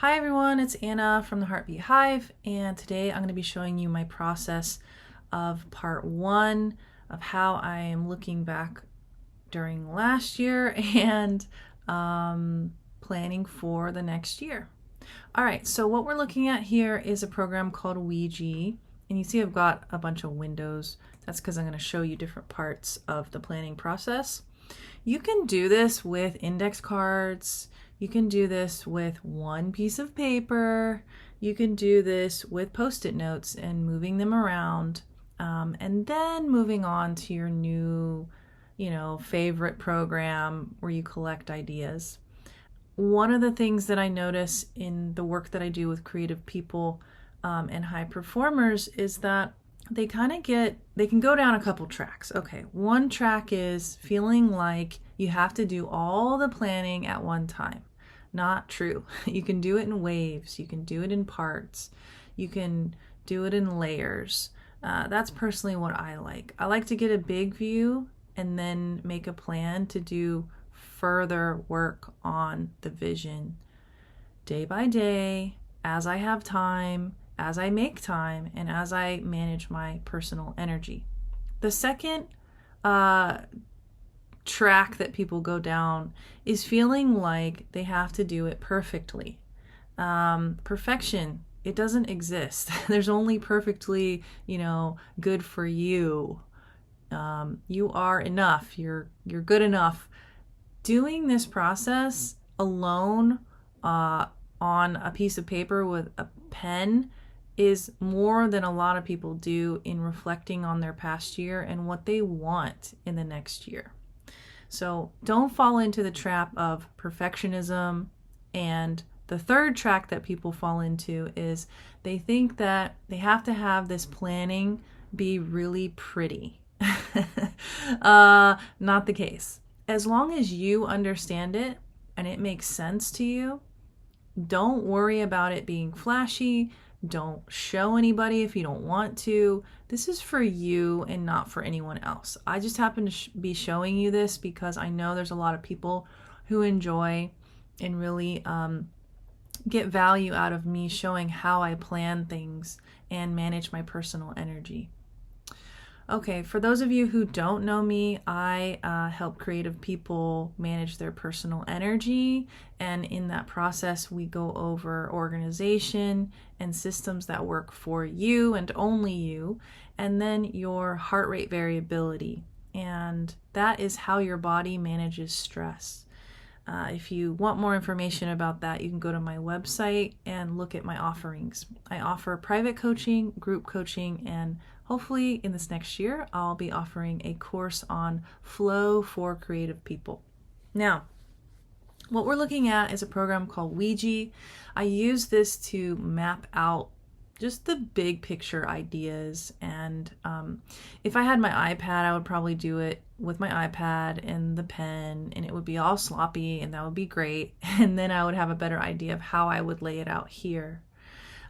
Hi everyone, it's Anna from the Heartbeat Hive, and today I'm going to be showing you my process of part one of how I am looking back during last year and planning for the next year. All right, so what we're looking at here is a program called Ouija, and you see I've got a bunch of windows. That's because I'm going to show you different parts of the planning process. You can do this with index cards. You can do this with one piece of paper. You can do this with Post-it notes and moving them around, and then moving on to your new, favorite program where you collect ideas. One of the things that I notice in the work that I do with creative people and high performers is that they can go down a couple tracks. Okay, one track is feeling like you have to do all the planning at one time. Not true. You can do it in waves. You can do it in parts. You can do it in layers. That's personally what I like. I like to get a big view and then make a plan to do further work on the vision day by day, as I have time, as I make time, and as I manage my personal energy. The second track that people go down is feeling like they have to do it perfectly. Perfection, it doesn't exist. There's only perfectly, good for you. You are enough. You're good enough. Doing this process alone on a piece of paper with a pen is more than a lot of people do in reflecting on their past year and what they want in the next year. So don't fall into the trap of perfectionism. And the third track that people fall into is they think that they have to have this planning be really pretty. Not the case. As long as you understand it and it makes sense to you, don't worry about it being flashy. Don't show anybody if you don't want to. This is for you and not for anyone else. I just happen to be showing you this because I know there's a lot of people who enjoy and really get value out of me showing how I plan things and manage my personal energy. Okay, for those of you who don't know me, I help creative people manage their personal energy, and in that process, we go over organization and systems that work for you and only you, and then your heart rate variability, and that is how your body manages stress. If you want more information about that, you can go to my website and look at my offerings. I offer private coaching, group coaching, and hopefully in this next year, I'll be offering a course on flow for creative people. Now, what we're looking at is a program called Ouija. I use this to map out just the big picture ideas. And if I had my iPad, I would probably do it with my iPad and the pen, and it would be all sloppy, and that would be great. And then I would have a better idea of how I would lay it out here.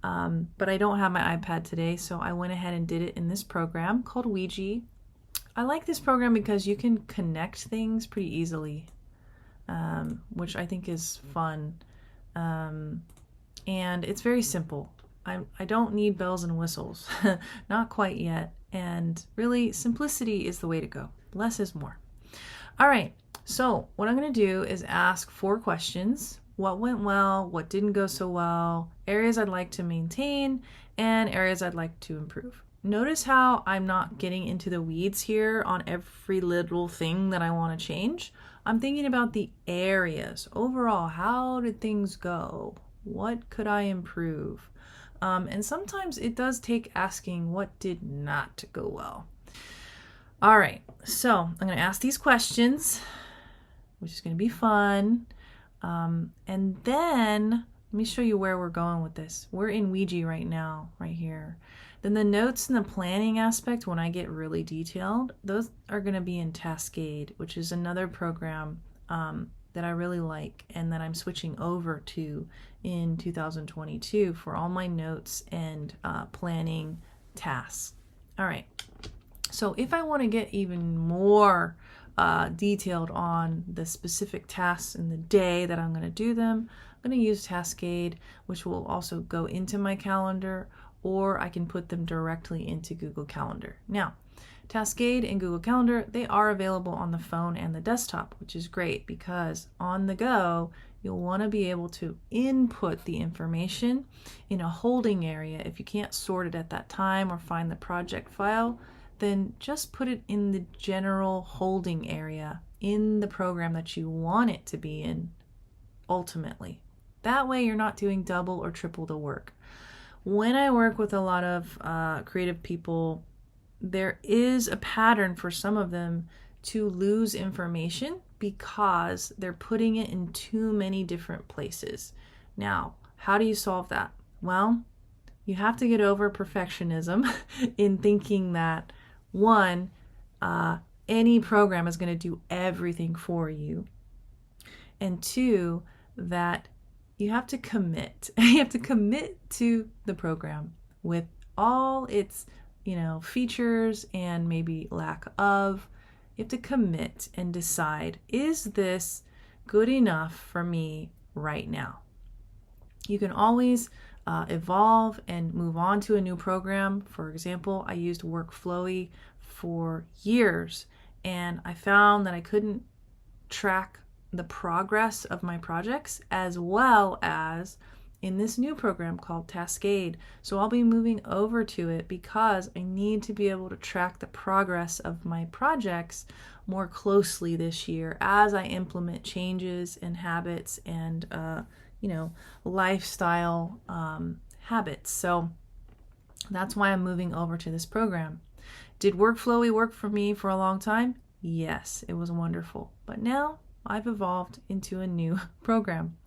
But I don't have my iPad today, so I went ahead and did it in this program called Ouija. I like this program because you can connect things pretty easily, which I think is fun. And it's very simple. I don't need bells and whistles, not quite yet. And really, simplicity is the way to go. Less is more. All right, so what I'm going to do is ask 4 questions. What went well, what didn't go so well, areas I'd like to maintain, and areas I'd like to improve. Notice how I'm not getting into the weeds here on every little thing that I want to change. I'm thinking about the areas. Overall, how did things go? What could I improve? And sometimes it does take asking what did not go well. All right, so I'm going to ask these questions, which is going to be fun. And then let me show you where we're going with this. We're in Ouija right now, right here. Then the notes and the planning aspect, when I get really detailed, those are going to be in Cascade, which is another program that I really like and that I'm switching over to in 2022 for all my notes and planning tasks. All right. So if I want to get even more detailed on the specific tasks in the day that I'm going to do them, I'm going to use Tascade, which will also go into my calendar, or I can put them directly into Google Calendar. Now, Tascade and Google Calendar, they are available on the phone and the desktop, which is great because on the go, you'll want to be able to input the information in a holding area. If you can't sort it at that time or find the project file, then just put it in the general holding area in the program that you want it to be in ultimately. That way you're not doing double or triple the work. When I work with a lot of creative people, there is a pattern for some of them to lose information because they're putting it in too many different places. Now, how do you solve that? Well, you have to get over perfectionism in thinking that one, any program is going to do everything for you. And two, that you have to commit. You have to commit to the program with all its, features and maybe lack of. You have to commit and decide, is this good enough for me right now? You can always evolve and move on to a new program. For example, I used Workflowy for years, and I found that I couldn't track the progress of my projects as well as in this new program called Tascade. So I'll be moving over to it because I need to be able to track the progress of my projects more closely this year as I implement changes and habits and lifestyle habits. So that's why I'm moving over to this program. Did Workflowy work for me for a long time? Yes, it was wonderful. But now I've evolved into a new program.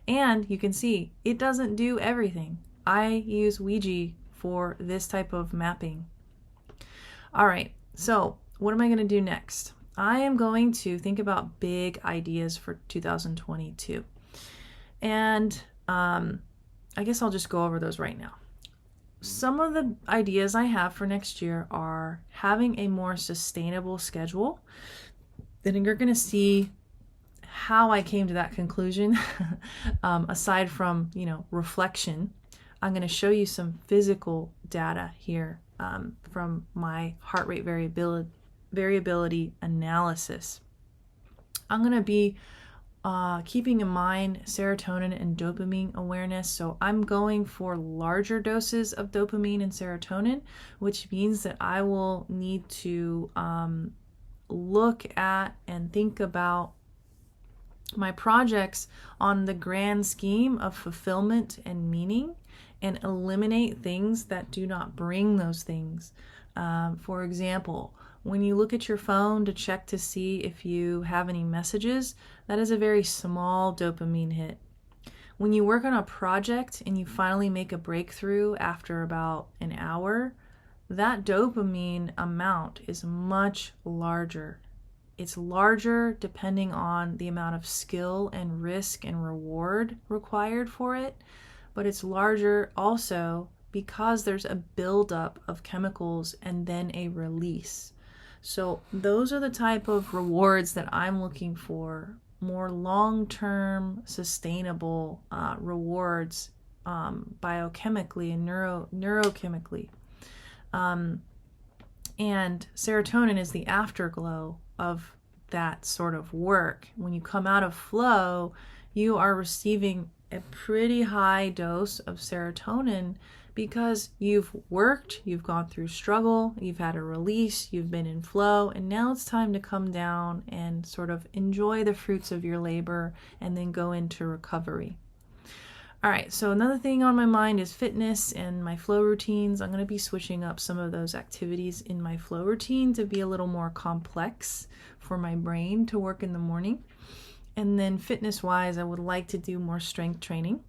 And you can see it doesn't do everything. I use Ouija for this type of mapping. All right, so what am I going to do next? I am going to think about big ideas for 2022. And I guess I'll just go over those right now. Some of the ideas I have for next year are having a more sustainable schedule. Then you're going to see how I came to that conclusion. Aside from, reflection, I'm going to show you some physical data here from my heart rate variability analysis. I'm going to be keeping in mind serotonin and dopamine awareness. So I'm going for larger doses of dopamine and serotonin, which means that I will need to look at and think about my projects on the grand scheme of fulfillment and meaning and eliminate things that do not bring those things. For example, when you look at your phone to check to see if you have any messages, that is a very small dopamine hit. When you work on a project and you finally make a breakthrough after about an hour, that dopamine amount is much larger. It's larger depending on the amount of skill and risk and reward required for it, but it's larger also because there's a buildup of chemicals and then a release. So those are the type of rewards that I'm looking for, more long-term, sustainable rewards biochemically and neurochemically. And serotonin is the afterglow of that sort of work. When you come out of flow, you are receiving a pretty high dose of serotonin because you've worked, you've gone through struggle, you've had a release, you've been in flow, and now it's time to come down and sort of enjoy the fruits of your labor and then go into recovery. All right, so another thing on my mind is fitness and my flow routines. I'm going to be switching up some of those activities in my flow routine to be a little more complex for my brain to work in the morning. And then fitness-wise, I would like to do more strength training.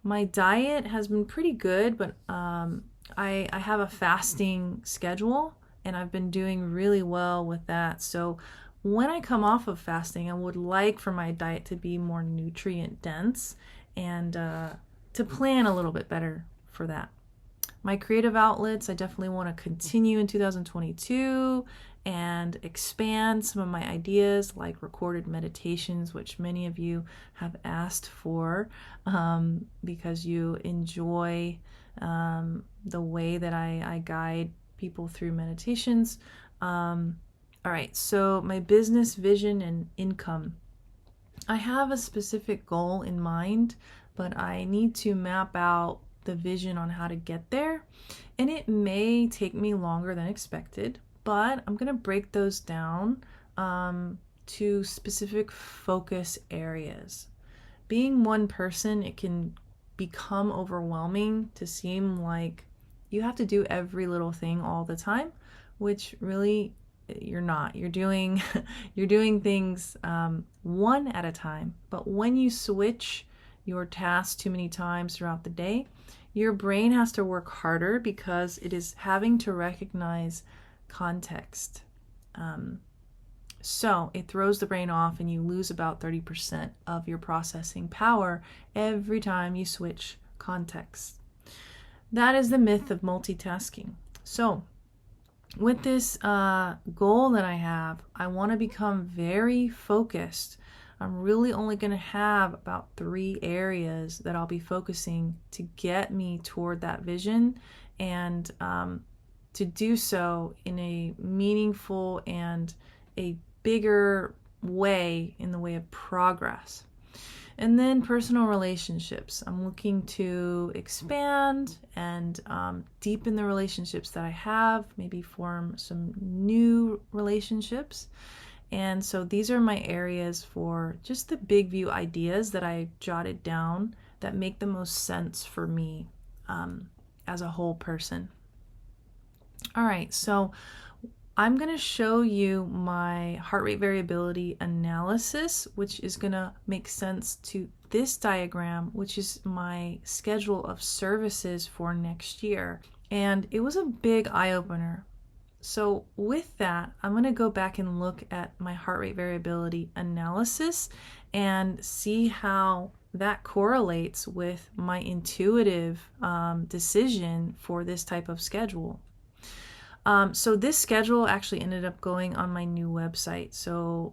My diet has been pretty good, but I have a fasting schedule, and I've been doing really well with that. So when I come off of fasting, I would like for my diet to be more nutrient dense and to plan a little bit better for that. My creative outlets, I definitely want to continue in 2022 and expand some of my ideas, like recorded meditations, which many of you have asked for because you enjoy the way that I guide people through meditations. All right, so my business vision and income. I have a specific goal in mind, but I need to map out the vision on how to get there. And it may take me longer than expected, but I'm going to break those down to specific focus areas. Being one person, it can become overwhelming to seem like you have to do every little thing all the time, which really you're not. You're doing things one at a time. But when you switch your tasks too many times throughout the day, your brain has to work harder because it is having to recognize context. So it throws the brain off and you lose about 30% of your processing power every time you switch context. That is the myth of multitasking. So with this goal that I have, I want to become very focused. I'm really only going to have about 3 areas that I'll be focusing to get me toward that vision, and to do so in a meaningful and a bigger way, in the way of progress. And then personal relationships. I'm looking to expand and deepen the relationships that I have, maybe form some new relationships. And so these are my areas for just the big view ideas that I jotted down that make the most sense for me as a whole person. All right, so I'm going to show you my heart rate variability analysis, which is going to make sense to this diagram, which is my schedule of services for next year. And it was a big eye-opener. So with that, I'm going to go back and look at my heart rate variability analysis and see how that correlates with my intuitive decision for this type of schedule. So this schedule actually ended up going on my new website, so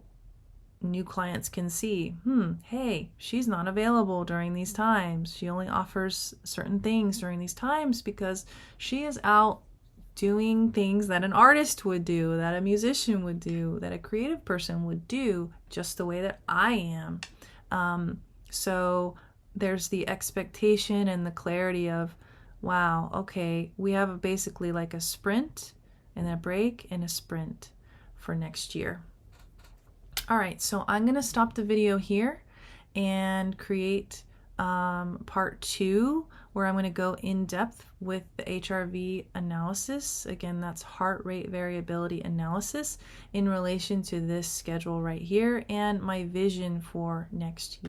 new clients can see, hey, she's not available during these times. She only offers certain things during these times because she is out doing things that an artist would do, that a musician would do, that a creative person would do, just the way that I am. So there's the expectation and the clarity of, wow, okay, we have basically like a sprint and a break and a sprint for next year. All right, so I'm going to stop the video here and create part 2, where I'm going to go in depth with the HRV analysis. Again, that's heart rate variability analysis in relation to this schedule right here and my vision for next